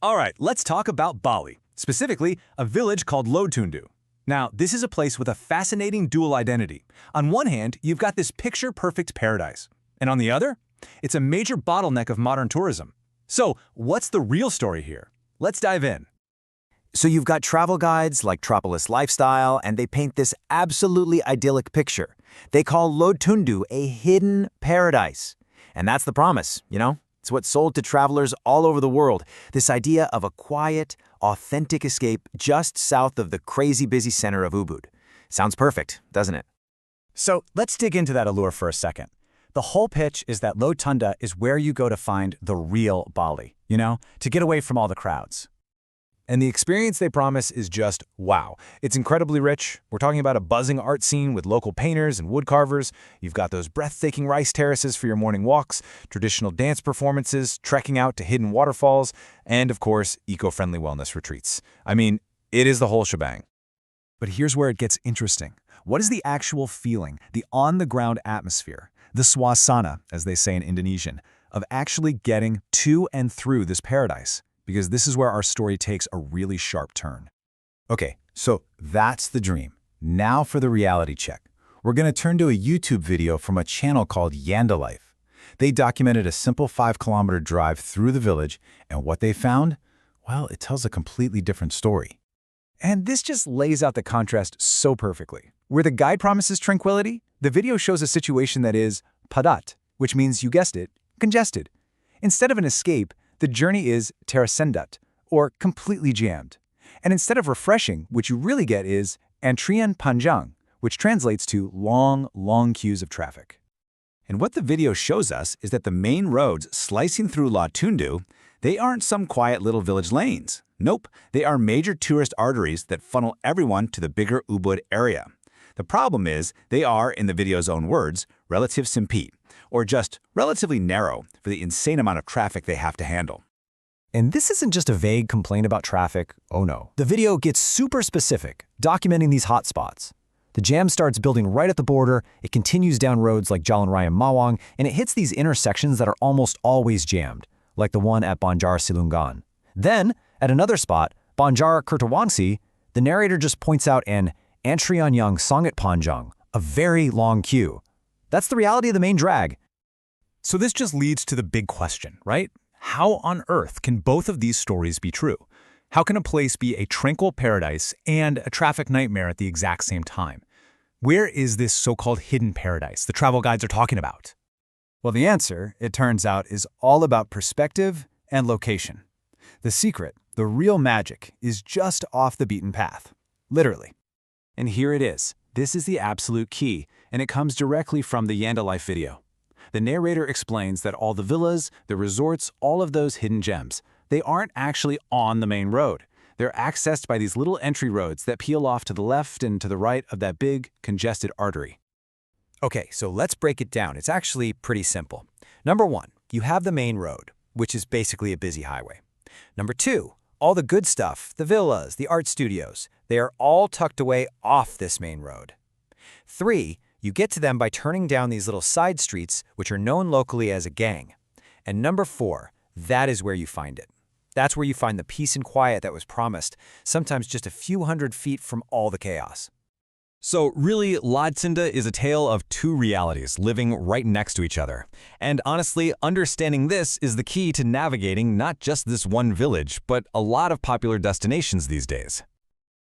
All right, let's talk about Bali, specifically a village called Lodtunduh. Now, this is a place with a fascinating dual identity. On one hand, you've got this picture-perfect paradise. And on the other, it's a major bottleneck of modern tourism. So, what's the real story here? Let's dive in. So you've got travel guides like Tropialis Lifestyle, and they paint this absolutely idyllic picture. They call Lodtunduh a hidden paradise. And that's the promise, you know? It's what's sold to travelers all over the world, this idea of a quiet, authentic escape just south of the crazy busy center of Ubud. Sounds perfect, doesn't it? So let's dig into that allure for a second. The whole pitch is that Lodtunduh is where you go to find the real Bali, to get away from all the crowds. And the experience they promise is just wow. It's incredibly rich. We're talking about a buzzing art scene with local painters and woodcarvers. You've got those breathtaking rice terraces for your morning walks, traditional dance performances, trekking out to hidden waterfalls, and of course, eco-friendly wellness retreats. I mean, it is the whole shebang. But here's where it gets interesting. What is the actual feeling, the on-the-ground atmosphere, the suasana, as they say in Indonesian, of actually getting to and through this paradise? Because this is where our story takes a really sharp turn. Okay, so that's the dream. Now for the reality check. We're going to turn to a YouTube video from a channel called Life. They documented a simple 5-kilometer drive through the village, and what they found? Well, it tells a completely different story. And this just lays out the contrast so perfectly. Where the guide promises tranquility, the video shows a situation that is padat, which means, you guessed it, congested. Instead of an escape, the journey is tersendat, or completely jammed. And instead of refreshing, what you really get is antrian panjang, which translates to long, long queues of traffic. And what the video shows us is that the main roads slicing through Lodtunduh, they aren't some quiet little village lanes. Nope, they are major tourist arteries that funnel everyone to the bigger Ubud area. The problem is, they are, in the video's own words, relative simpit, or just relatively narrow for the insane amount of traffic they have to handle. And this isn't just a vague complaint about traffic, oh no. The video gets super specific, documenting these hot spots. The jam starts building right at the border, it continues down roads like Jalan Raya Mawang, and it hits these intersections that are almost always jammed, like the one at Banjar Silungan. Then, at another spot, Banjar Kertawangsi, the narrator just points out an antrian yang sangat panjang, a very long queue. That's the reality of the main drag. So this just leads to the big question, right? How on earth can both of these stories be true? How can a place be a tranquil paradise and a traffic nightmare at the exact same time? Where is this so-called hidden paradise the travel guides are talking about? Well, the answer, it turns out, is all about perspective and location. The secret, the real magic, is just off the beaten path. Literally. And here it is. This is the absolute key, and it comes directly from the Life video. The narrator explains that all the villas, the resorts, all of those hidden gems, they aren't actually on the main road. They're accessed by these little entry roads that peel off to the left and to the right of that big, congested artery. Okay, so let's break it down. It's actually pretty simple. Number one, you have the main road, which is basically a busy highway. Number two, all the good stuff, the villas, the art studios, they are all tucked away off this main road. 3, you get to them by turning down these little side streets, which are known locally as a gang. And number 4, that is where you find it. That's where you find the peace and quiet that was promised, sometimes just a few hundred feet from all the chaos. So really, Lodtunduh is a tale of two realities living right next to each other. And honestly, understanding this is the key to navigating not just this one village, but a lot of popular destinations these days.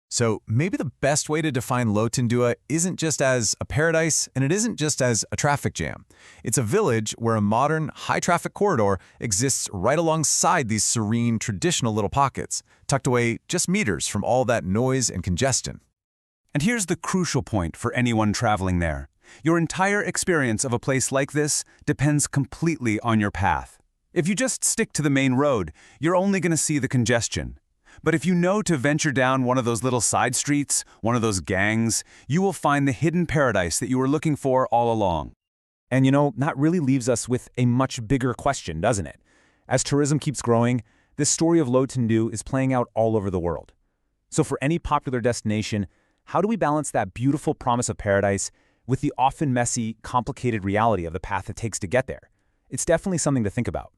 So maybe the best way to define Lodtunduh isn't just as a paradise, and it isn't just as a traffic jam. It's a village where a modern, high-traffic corridor exists right alongside these serene, traditional little pockets, tucked away just meters from all that noise and congestion. And here's the crucial point for anyone traveling there. Your entire experience of a place like this depends completely on your path. If you just stick to the main road, you're only going to see the congestion. But if you know to venture down one of those little side streets, one of those gangs, you will find the hidden paradise that you were looking for all along. And that really leaves us with a much bigger question, doesn't it? As tourism keeps growing, this story of Lodtunduh is playing out all over the world. So for any popular destination, how do we balance that beautiful promise of paradise with the often messy, complicated reality of the path it takes to get there? It's definitely something to think about.